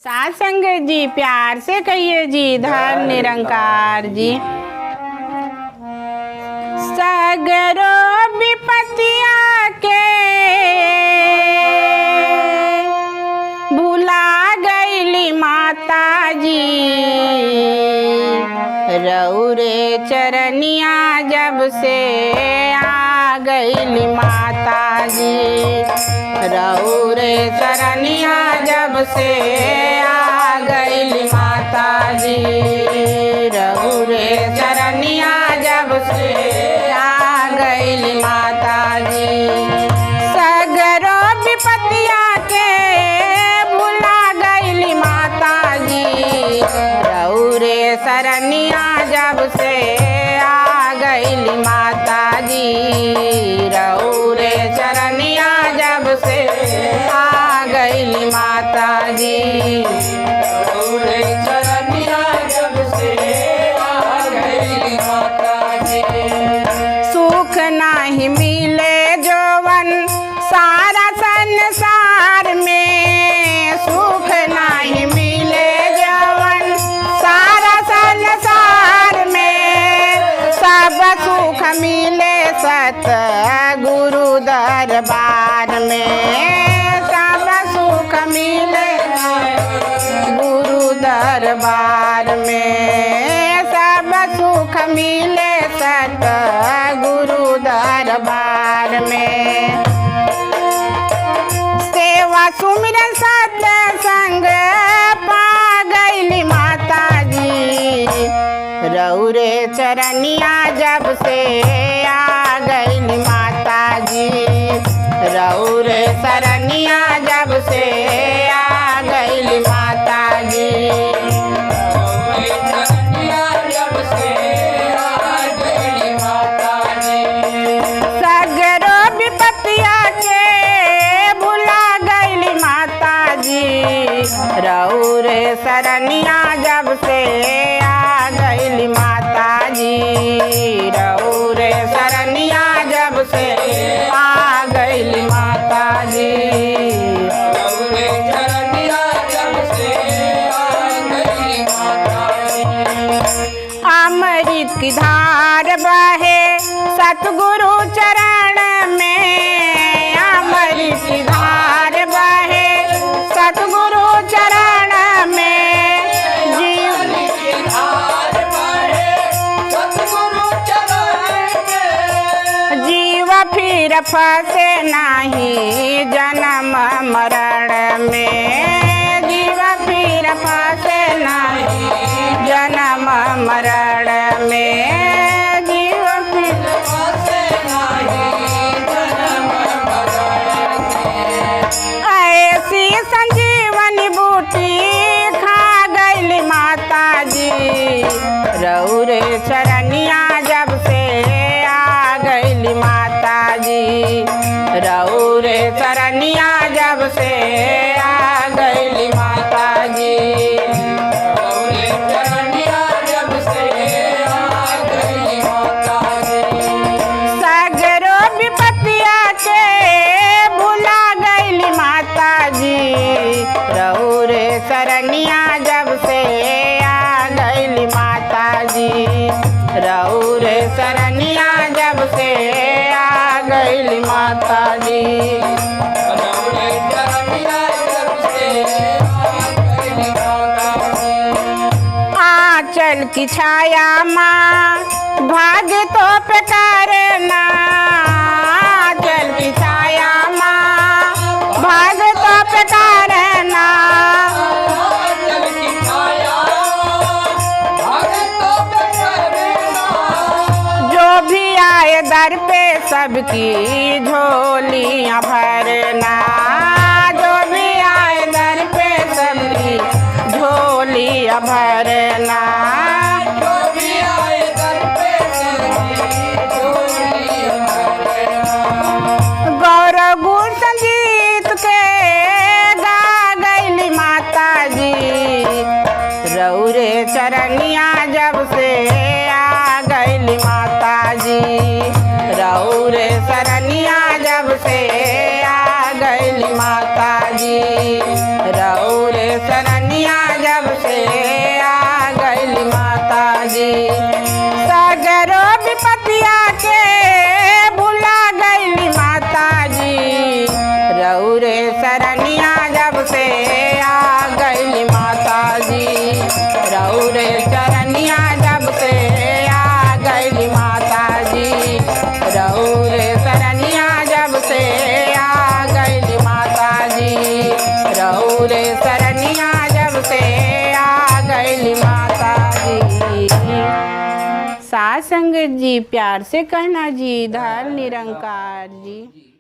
सासंग जी प्यार से कहिए जी, धन निरंकार जी। सगरो विपतिया के भुला गईली माता जी, रौरे चरनिया जब से आ गईली माता जी, रौरे चरनिया जब से आ गईली माता जी, रौरे चरनिया जब से आ गईली माता जी। सगरो विपतिया के भुला गईली माता जी, रौरे सरनिया जब से आ गईली माता जी, रौरे चरनिया जब से आ गईली माता जी, रौरे चरनिया जब से आ गईली माता जी। सुख नाही मिले जोवन सारा संसार में, सुख नाही मिले जोवन सारा संसार में, सब सुख मिले सत गुरु दरबार में, सब सुख मिले गुरु दरबार में, सब सुख मिले सत गुरु दरबार में। सेवा सुमिरन सत्संग पा गईली माता जी, रौरे चरनिया जब से आ गईली माता जी, रौरे सरनिया जब से आ गईली माता जी, रौरे चरनिया जब से आ गईली माता जी। सगरो विपतिया के भुला गईली माता जी, रौरे सरनिया जब से आ गईली माता जी, रौरे सरनिया जब से आ गईली माता जी, रौरे चरनिया जब से आ गईली माता जी। अमृत की धार बहे सतगुरु चरण में, अमृत की धार बहे सतगुरु चरण में, जीव की धार बहे सतगुरु चरण में, जीव फिर फंसे नहीं जन्म मरण में, जीव फिर फंसे नहीं जन्म मरण में, जीव फिर फंसे नहीं जन्म मरण में। ऐसी संजीवनी बूटी खा गईली माता जी, रौरे चरनिया जब से आ गईली माता जी, रौरे चरनिया जब से आ गईली माता जी, रौरे चरनिया जब से आ गईली माता जी। सगरो विपतिया के भुला गईली माता जी, रौरे सरनिया जब से आ गईली माता जी, रौरे सरनिया जब से आ गईली माता जी, रौरे सरनिया जब से आ गईली माता जी। आंचल की छाया माँ भाग्य तो पे करना, आंचल की छाया माँ भाग्य तो पे करना, आंचल की छाया भाग्य तो पे करना, जो भी आए दर पे सबकी झोलियाँ भरना, जो भी आए दर पे सबकी झोलियाँ भरना, जो भी आए दर पे सबकी झोलियाँ भरना। गौरव गुण संगीत के गा गईली माता जी, रौरे चरनिया जब से आ गईली माता जी, रौरे सरनिया जब से आ गईली माता जी, रौरे सरनिया संगत जी, प्यार से कहना जी, धन निरंकार जी।